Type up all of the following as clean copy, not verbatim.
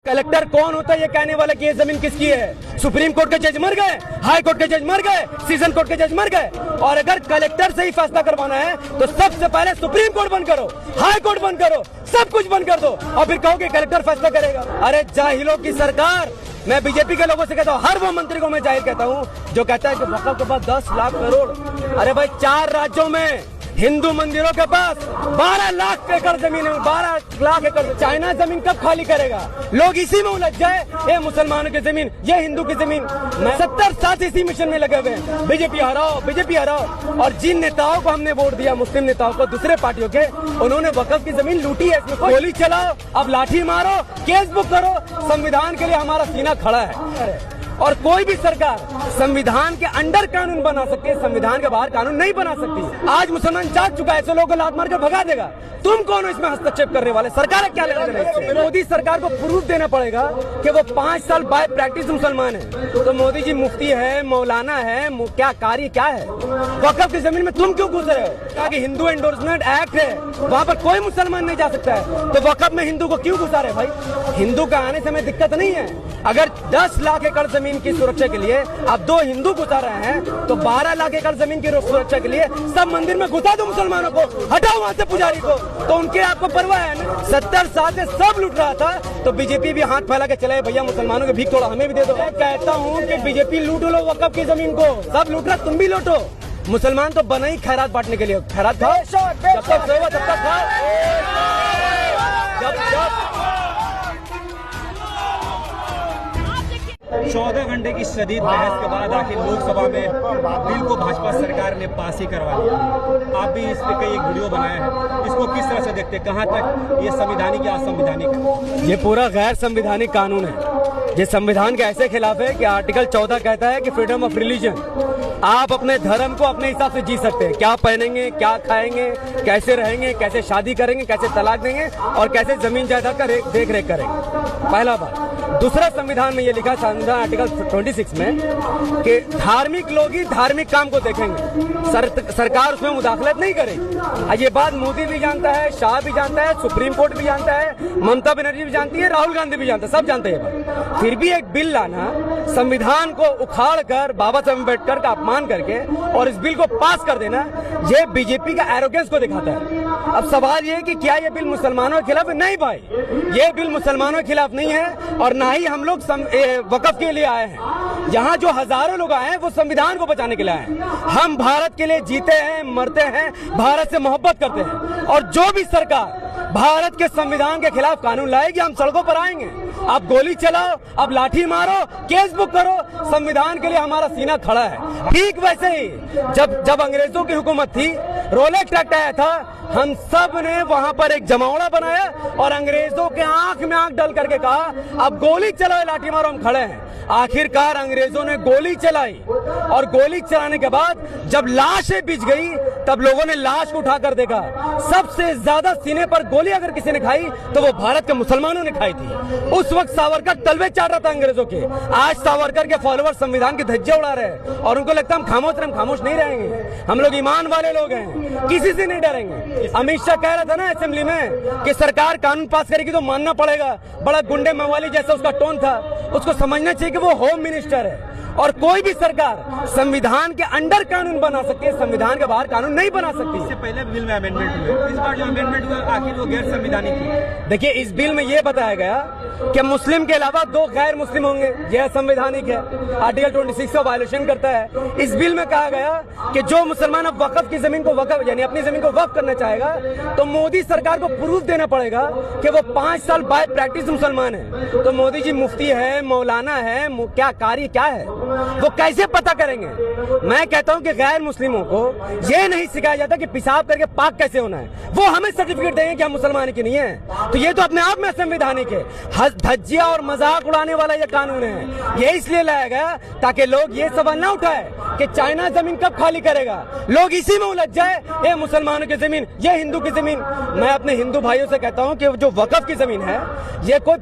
Collector कौन होता है ये कहने वाला कि ये जमीन किसकी है? सुप्रीम कोर्ट के जज मर गए, हाई कोर्ट के जज मर गए, सेशन कोर्ट के जज मर गए। और अगर कलेक्टर से ही फैसला करवाना है तो सबसे पहले सुप्रीम कोर्ट बंद करो, हाई कोर्ट बंद करो, सब कुछ बंद कर दो और फिर कहो कि कलेक्टर फैसला करेगा। अरे जाहिलों की सरकार। मैं बीजेपी के लोगों से कहता हूँ, हर वो मंत्री को मैं जाहिल कहता हूँ जो कहता है कि वक़्फ़ के पास 10 लाख करोड़। अरे भाई 4 राज्यों में हिंदू मंदिरों के पास 12 लाख एकड़ जमीन है, 12 लाख एकड़। चाइना जमीन कब खाली करेगा? लोग इसी में उलझ जाए, ये मुसलमानों की जमीन, ये हिंदू की जमीन। 70 साल इसी मिशन में लगे हुए हैं, बीजेपी हराओ, बीजेपी हराओ। और जिन नेताओं को हमने वोट दिया, मुस्लिम नेताओं को, दूसरे पार्टियों के, उन्होंने वक़्फ़ की जमीन लूटी है। इसमें गोली चलाओ, अब लाठी मारो, केस बुक करो। संविधान के लिए हमारा सीना खड़ा है और कोई भी सरकार संविधान के अंडर कानून बना सकती है, संविधान के बाहर कानून नहीं बना सकती। आज मुसलमान जाग चुका है, ऐसे लोगों को लात मार कर भगा देगा। तुम कौन हो इसमें हस्तक्षेप करने वाले? सरकार क्या लेना देना? मोदी सरकार को प्रूफ देना पड़ेगा कि वो 5 साल बाय प्रैक्टिस मुसलमान है। तो मोदी जी मुफ्ती है, मौलाना है, क्या कार्य क्या है? वक़्फ़ की जमीन में तुम क्यों घुस रहे हो? कहा कि हिंदू एंडोर्समेंट एक्ट है, वहाँ पर कोई मुसलमान नहीं जा सकता है, तो वक़्फ़ में हिंदू को क्यों घुसा रहे भाई? हिंदू का आने से हमें दिक्कत नहीं है। अगर 10 लाख एकड़ जमीन की सुरक्षा के लिए अब 2 हिंदू घुसा रहे हैं, तो 12 लाख एकड़ जमीन की सुरक्षा के लिए सब मंदिर में घुसा दो मुसलमानों को, हटाओ वहाँ से पुजारी को। तो उनके आपको परवाह है ना? 70 साल से सब लूट रहा था, तो बीजेपी भी हाथ फैला के चले, भैया मुसलमानों के भीख थोड़ा हमें भी दे दो। मैं कहता हूँ कि बीजेपी लूट लो वक़्फ़ की जमीन को, सब लूट रहा, तुम भी लूटो। मुसलमान तो बना ही खैरात बांटने के लिए, खैरात खाओ, जब तक सोओ तब तक खाओ। जब 14 घंटे की शदीद बहस के बाद आखिर लोकसभा में बिल को भाजपा सरकार ने पास ही करवा लिया। आप भी इस पे कई एक वीडियो बनाए हैं, इसको किस तरह से देखते हैं? कहाँ तक ये संवैधानिक या असंवैधानिक है? ये पूरा गैर संविधानिक कानून है। ये संविधान के ऐसे खिलाफ है कि आर्टिकल 14 कहता है कि फ्रीडम ऑफ रिलीजन, आप अपने धर्म को अपने हिसाब से जी सकते हैं। क्या पहनेंगे, क्या खाएंगे, कैसे रहेंगे, कैसे शादी करेंगे, कैसे तलाक देंगे और कैसे जमीन जायदाद का देख रेख करेंगे, पहला बात। दूसरा, संविधान में ये लिखा, संविधान आर्टिकल 26 में कि धार्मिक लोग ही धार्मिक काम को देखेंगे, सरकार उसमें मुदाखलत नहीं करेगी। ये बात मोदी भी जानता है, शाह भी जानता है, सुप्रीम कोर्ट भी जानता है, ममता बनर्जी भी जानती है, राहुल गांधी भी जानता है, सब जानते हैं। फिर भी एक बिल लाना, संविधान को उखाड़ कर, बाबा साहब अम्बेडकर का अपमान करके और इस बिल को पास कर देना, ये बीजेपी का एरोगेंस को दिखाता है। अब सवाल ये है कि क्या ये बिल मुसलमानों के खिलाफ है? नहीं भाई, ये बिल मुसलमानों के खिलाफ नहीं है और ना ही हम लोग वक़्फ़ के लिए आए हैं। यहाँ जो हजारों लोग आए हैं वो संविधान को बचाने के लिए आए हैं। हम भारत के लिए जीते हैं, मरते हैं, भारत से मोहब्बत करते हैं। और जो भी सरकार भारत के संविधान के खिलाफ कानून लाएगी, हम सड़कों पर आएंगे। अब गोली चलाओ, अब लाठी मारो, केस बुक करो, संविधान के लिए हमारा सीना खड़ा है। ठीक वैसे ही जब अंग्रेजों की हुकूमत थी, रोलेक्स एक्ट आया था, हम सब ने वहां पर एक जमावड़ा बनाया और अंग्रेजों के आंख में आंख डाल करके कहा अब गोली चलाओ, लाठी मारो, हम खड़े हैं। आखिरकार अंग्रेजों ने गोली चलाई और गोली चलाने के बाद जब लाशें बिछ गई, तब लोगों ने लाश को उठाकर देखा। सबसे ज्यादा सीने पर गोली अगर किसी ने खाई तो वो भारत के मुसलमानों ने खाई थी। उस वक्त सावरकर तलवे चाट रहा था अंग्रेजों के। आज सावरकर के फॉलोअर संविधान की धज्जियां उड़ा रहे हैं और उनको लगता है हम खामोश नहीं रहेंगे। हम लोग ईमान वाले लोग हैं, किसी से नहीं डरेंगे। अमित शाह कह रहा था ना असेंबली में कि सरकार कानून पास करेगी तो मानना पड़ेगा, बड़ा गुंडे मवाली जैसा उसका टोन था। उसको समझना चाहिए कि वो होम मिनिस्टर है और कोई भी सरकार संविधान के अंडर कानून बना सकती है, संविधान के बाहर कानून नहीं बना सकती। इससे पहले बिल में अमेंडमेंट हुए, इस बार जो अमेंडमेंट हुआ आखिर वो गैर संवैधानिक है। देखिए, इस बिल में ये बताया गया कि मुस्लिम के अलावा 2 गैर मुस्लिम होंगे, यह संवैधानिक है, आर्टिकल 26 का वायलेशन करता है। इस बिल में कहा गया कि जो मुसलमान अब वक़्फ़ की जमीन को वक़्फ़ यानी अपनी जमीन को वक़्फ़ करना चाहेगा तो मोदी सरकार को प्रूफ देना पड़ेगा कि वो 5 साल बाय प्रैक्टिस मुसलमान है। तो मोदी जी मुफ्ती है, मौलाना है, क्या कार्य क्या है, वो कैसे पता करेंगे? मैं कहता हूं कि गैर मुस्लिमों को ये नहीं सिखाया जाता कि पेशाब करके पाक कैसे होना है, वो हमें सर्टिफिकेट देंगे कि हम मुसलमान की नहीं है। तो ये तो अपने आप में संवैधानिक है। धज्जिया और मजाक उड़ाने वाला ये कानून है। ये इसलिए लाया गया ताकि लोग ये सवाल ना उठाए कि चाइना जमीन कब खाली करेगा। लोग इसी में उलझ जाए, ये मुसलमानों की जमीन, ये हिंदू की जमीन। मैं अपने हिंदू भाइयों से कहता हूं कि जो वक़्फ़ की जमीन है ये कोई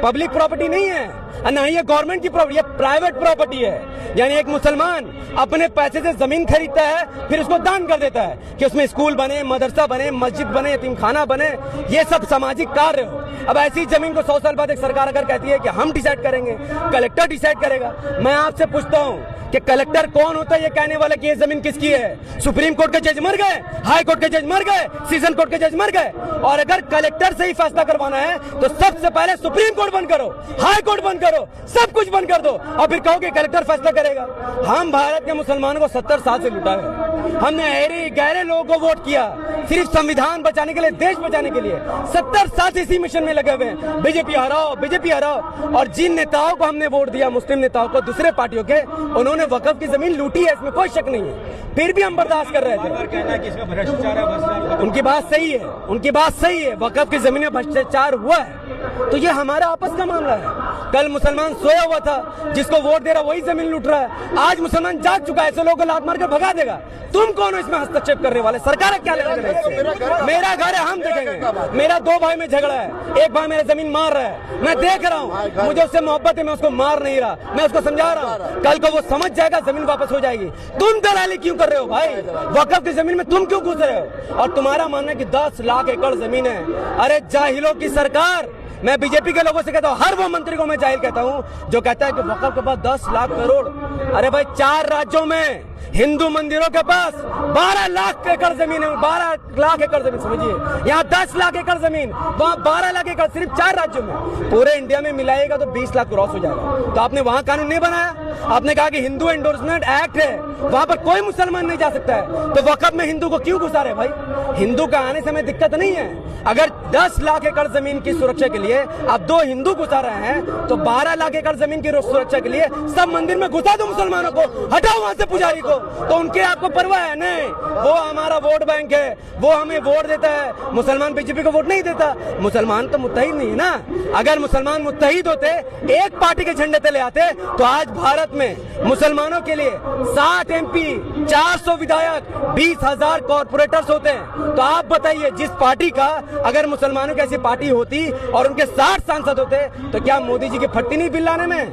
पब्लिक प्रॉपर्टी नहीं है। और ना ही ये गवर्नमेंट की प्रॉपर्टी, ये प्राइवेट प्रॉपर्टी है। यानी एक मुसलमान अपने पैसे से जमीन खरीदता है, फिर उसको दान कर देता है कि उसमें स्कूल बने, मदरसा बने, मस्जिद बने, यतीमखाना बने, ये सब सामाजिक कार्य हो। अब ऐसी जमीन को 100 साल बाद एक सरकार अगर कहती है कि हम डिसाइड करेंगे, कलेक्टर डिसाइड करेगा, मैं आपसे पूछता हूँ कि कलेक्टर कौन होता है ये कहने वाला कि ये जमीन किसकी है? सुप्रीम कोर्ट के जज मर गए, हाई कोर्ट के जज मर गए, सेशन कोर्ट के जज मर गए, और अगर कलेक्टर से ही फैसला करवाना है तो सबसे पहले सुप्रीम कोर्ट बंद करो, हाई कोर्ट बंद करो, सब कुछ बंद कर दो और फिर कहो कि कलेक्टर फैसला करेगा। हम भारत के मुसलमानों को 70 साल से लुटा है। हमने अहरे गहरे लोगों को वोट किया सिर्फ संविधान बचाने के लिए, देश बचाने के लिए। 70 साल से इसी मिशन में लगे हुए हैं, बीजेपी हराओ, बीजेपी हराओ। और जिन नेताओं को हमने वोट दिया, मुस्लिम नेताओं को, दूसरे पार्टियों के, उन्होंने वक्फ की जमीन लूटी है, इसमें कोई शक नहीं है, फिर भी हम बर्दाश्त कर रहे थे। कहना है कि इसमें भ्रष्टाचार है, भ्रष्टाचार। उनकी बात सही है, उनकी बात सही है, वक्फ की जमीन में भ्रष्टाचार हुआ है तो ये हमारा आपस का मामला है। कल मुसलमान सोया हुआ था, जिसको वोट दे रहा वही जमीन लूट रहा है। आज मुसलमान जाग चुका है, ऐसे लोगों को लात मार कर भगा देगा। तुम कौन हो इसमें हस्तक्षेप करने वाले? सरकार क्या लेना देना इससे? मेरा घर है, हम देखेंगे। मेरा 2 भाई में झगड़ा है, एक भाई मेरा जमीन मार रहा है, मैं देख रहा हूँ, मुझे उससे मोहब्बत है, मैं उसको मार नहीं रहा, मैं उसको समझा रहा हूँ। कल को वो समझ जाएगा, जमीन वापस हो जाएगी। तुम दलाली क्यों कर रहे हो भाई? वक्फ की जमीन में तुम क्यों घुस रहे हो? और तुम्हारा मानना है कि 10 लाख एकड़ जमीन है। अरे जाहिलों की सरकार। मैं बीजेपी के लोगों से कहता हूँ, हर वो मंत्री को मैं जाहिल कहता हूँ जो कहता है कि वक्फ के पास 10 लाख करोड़। अरे भाई 4 राज्यों में हिंदू मंदिरों के पास 12 लाख एकड़ जमीन है, 12 लाख एकड़ जमीन समझिए। यहाँ 10 लाख एकड़ जमीन, वहाँ 12 लाख एकड़, सिर्फ 4 राज्यों में। पूरे इंडिया में मिलाएगा तो 20 लाख क्रॉस हो जाएगा। तो आपने वहाँ कानून नहीं बनाया, आपने कहा कि हिंदू एंडोर्समेंट एक्ट है, वहाँ पर कोई मुसलमान नहीं जा सकता है, तो वक्फ में हिंदू को क्यों घुसा रहे भाई? हिंदू का आने से हमें दिक्कत नहीं है। अगर 10 लाख एकड़ जमीन की सुरक्षा के लिए आप 2 हिंदू घुसा रहे हैं, तो 12 लाख एकड़ जमीन की सुरक्षा के लिए सब मंदिर में घुसा दो मुसलमानों को, हटाओ वहां से पुजारी को। तो उनके आपको परवाह है? नहीं, वो हमारा वोट बैंक है, वो हमें वोट देता है। मुसलमान बीजेपी को वोट नहीं देता। मुसलमान तो मुत्तहिद नहीं है ना। अगर मुसलमान मुत्तहिद होते, एक पार्टी के झंडे तले आते, तो आज भारत में मुसलमानों के लिए 60 MP, 400 विधायक, 20,000 कॉर्पोरेटर्स होते हैं। तो आप बताइए, जिस पार्टी का अगर मुसलमानों की ऐसी पार्टी होती और उनके 60 सांसद होते, तो क्या मोदी जी की फटती नहीं बिल लाने में?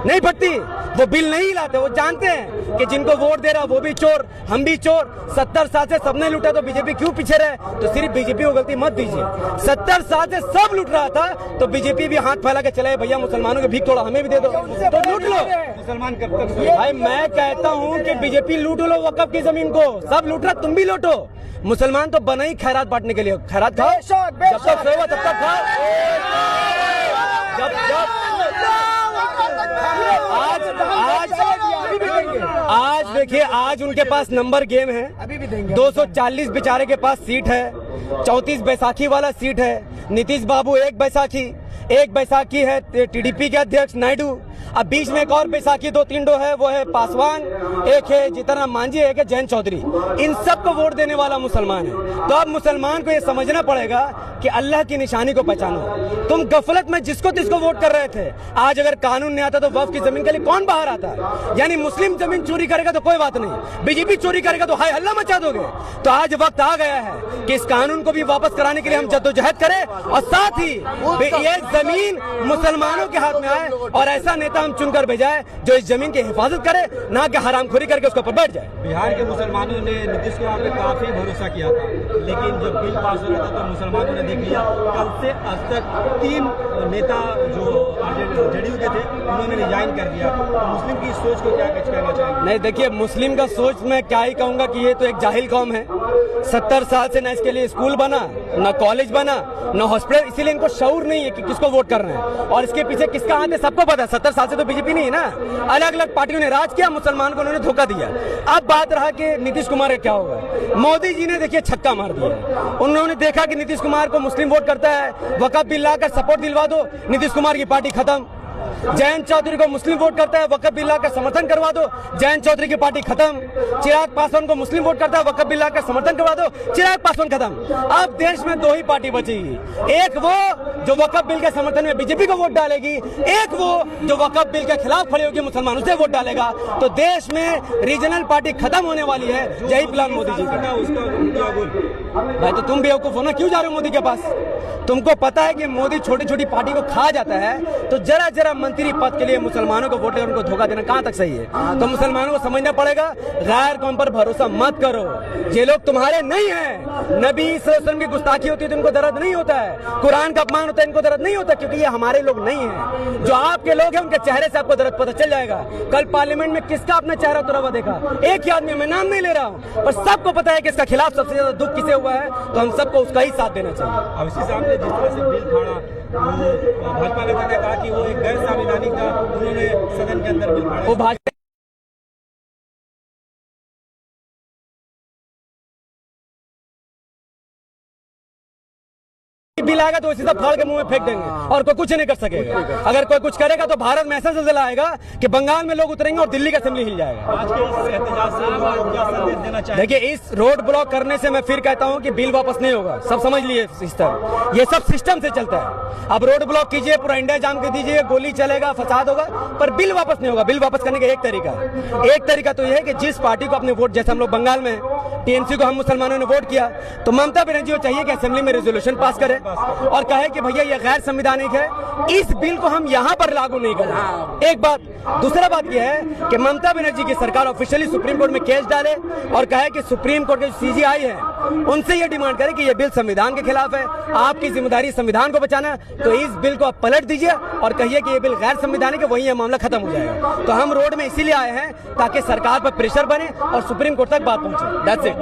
नहीं फटती, वो बिल नहीं लाते। वो जानते हैं कि जिनको वोट दे रहा वो भी चोर, हम भी चोर। 70 साल से सबने लूटा, तो बीजेपी क्यों पीछे रहे? तो सिर्फ बीजेपी को गलती मत दीजिए। 70 साल से सब लूट रहा था, तो बीजेपी भी हाथ फैला के चले, भैया मुसलमानों के भीख थोड़ा हमें भी दे दो, तो लूट लो। मुसलमान कब तक? भाई मैं कहता हूँ कि बीजेपी लूट लो वक्फ की जमीन को, सब लूट रहा, तुम भी लूटो। मुसलमान तो बना ही खैरात बांटने के लिए, खैरात खाओ, जब तक सोए तब तक खाओ। आज देखिए, आज उनके पास नंबर गेम है। 240 बेचारे के पास सीट है, 34 बैसाखी वाला सीट है। नीतीश बाबू एक बैसाखी है टीडीपी के अध्यक्ष नायडू। अब बीच में एक और बैसाखी 2-3 है, वो है पासवान, एक है जीतनराम मांझी, एक है जयंत चौधरी। इन सब को वोट देने वाला मुसलमान है। तो अब मुसलमान को ये समझना पड़ेगा कि अल्लाह की निशानी को पहचानो। तुम गफलत में जिसको तिसको वोट कर रहे थे, आज अगर कानून नहीं आता तो वक्फ की जमीन के लिए कौन बाहर आता है? यानी मुस्लिम जमीन चोरी करेगा तो कोई बात नहीं, बीजेपी चोरी करेगा तो हाय हल्ला मचा दोगे। तो आज वक्त आ गया है कि इस कानून को भी वापस कराने के लिए हम जद्दोजहद करें, और साथ ही ये जमीन मुसलमानों के हाथ में आए, और ऐसा नेता हम चुनकर भेजाए जो इस जमीन की हिफाजत करे, ना कि हरामखोरी करके उसके ऊपर बैठ जाए। बिहार के मुसलमानों ने नीतीश कुमार पे काफी भरोसा किया था, लेकिन जब बिल पास हो रहा था तो मुसलमानों ने देख लिया। कल से आज तक 3 नेता जो जदयू के थे, उन्होंने रिजाइन कर दिया। तो मुस्लिम की सोच को क्या कहना चाहेंगे? नहीं, देखिए, मुस्लिम का सोच मैं क्या ही कहूंगा कि ये तो एक जाहिल कौम है। 70 साल से ना इसके लिए स्कूल बना, ना कॉलेज बना, ना हॉस्पिटल, इसीलिए इनको शऊर नहीं है कि किसको वोट कर रहे हैं और इसके पीछे किसका हाथ है, सबको पता है। 70 साल से तो बीजेपी नहीं है ना, अलग अलग पार्टियों ने राज किया, मुसलमान को उन्होंने धोखा दिया। अब बात रहा कि नीतीश कुमार का क्या होगा। मोदी जी ने देखिए छक्का मार दिया। उन्होंने देखा कि नीतीश कुमार को मुस्लिम वोट करता है, वक्फ बिल लाकर सपोर्ट दिलवा दो, नीतीश कुमार की पार्टी खत्म। जयंत चौधरी को मुस्लिम वोट करता है, वक्फ बिल का समर्थन करवा दो, जयंत चौधरी की पार्टी खत्म। चिराग पासवान को मुस्लिम वोट करता है, वक्फ बिल का समर्थन करवा दो, चिराग पासवान खत्म। अब देश में 2 ही पार्टी बचेगी, एक वो जो वक्फ बिल के समर्थन में बीजेपी को वोट डालेगी, एक वो जो वक्फ बिल के खिलाफ खड़े होकर मुसलमानों से वोट डालेगा। तो देश में रीजनल पार्टी खत्म होने वाली है। यही प्लान मोदी जी का। भाई तो तुम बेवकूफ हो ना, क्यों जा रहे हो मोदी के पास? तुमको पता है कि मोदी छोटी छोटी पार्टी को खा जाता है, तो जरा जरा मंत्री पद के लिए मुसलमानों को वोट कर उनको धोखा देना कहां तक सही है? तो मुसलमानों को समझना पड़ेगा, गैर कौम पर भरोसा मत करो। ये लोग तुम्हारे नहीं है। नबी सल्लल्लाहु अलैहि वसल्लम की गुस्ताखी होती है तो इनको दर्द नहीं होता है, कुरान का अपमान होता है इनको दर्द नहीं होता, क्योंकि ये हमारे लोग नहीं है। जो आपके लोग हैं उनके चेहरे से आपको दर्द पता चल जाएगा। कल पार्लियामेंट में किसका अपना चेहरा उतरा हुआ देखा? एक ही आदमी, मैं नाम नहीं ले रहा हूं, पर सबको पता है कि इसका खिलाफ सबसे ज्यादा दुख किसे हुआ है, तो हम सबको उसका ही साथ देना चाहिए। अवैसी साहब ने जिस तरह से बिल फाड़ा, भाजपा नेता ने कहा कि वो एक गैर संवैधानिक था, उन्होंने सदन के अंदर बिल फाड़ा। वो भाजपा बिल आएगा तो सीधा फाड़ के मुंह में फेंक देंगे और कोई कुछ नहीं कर सकेगा। अगर कोई कुछ करेगा तो भारत में ऐसा ज़लज़ला आएगा कि बंगाल में लोग उतरेंगे और दिल्ली का असेंबली हिल जाएगा। आज के इस एहतजाज से लोगों को क्या संदेश देना चाहिए? देखिए, इस रोड ब्लॉक करने से मैं फिर कहता हूं कि बिल वापस नहीं होगा। सब समझ लिए सिस्टम, ये सब सिस्टम से चलता है। अब रोड ब्लॉक कीजिए, पूरा इंडिया जाम कर दीजिए, गोली चलेगा, फसाद होगा, पर बिल वापस नहीं होगा। बिल वापस करने का एक तरीका है, एक तरीका तो यह है कि जिस पार्टी को अपने वोट, जैसे हम लोग बंगाल में टीएमसी को हम मुसलमानों ने वोट किया, तो ममता बनर्जी को चाहिए कि असेंबली में रेजोल्यूशन पास करे और कहे कि भैया ये गैर संवैधानिक है, इस बिल को हम यहाँ पर लागू नहीं करें। एक बात। दूसरा बात यह है कि ममता बनर्जी की सरकार ऑफिशियली सुप्रीम कोर्ट में केस डाले और कहे कि सुप्रीम कोर्ट के सीजीआई है उनसे ये डिमांड करे कि ये बिल संविधान के खिलाफ है, आपकी जिम्मेदारी संविधान को बचाना, तो इस बिल को आप पलट दीजिए और कहिए कि ये बिल गैर संवैधानिक है, वही ये मामला खत्म हो जाएगा। तो हम रोड में इसीलिए आए हैं ताकि सरकार पर प्रेशर बने और सुप्रीम कोर्ट तक बात पहुंचे। That's it.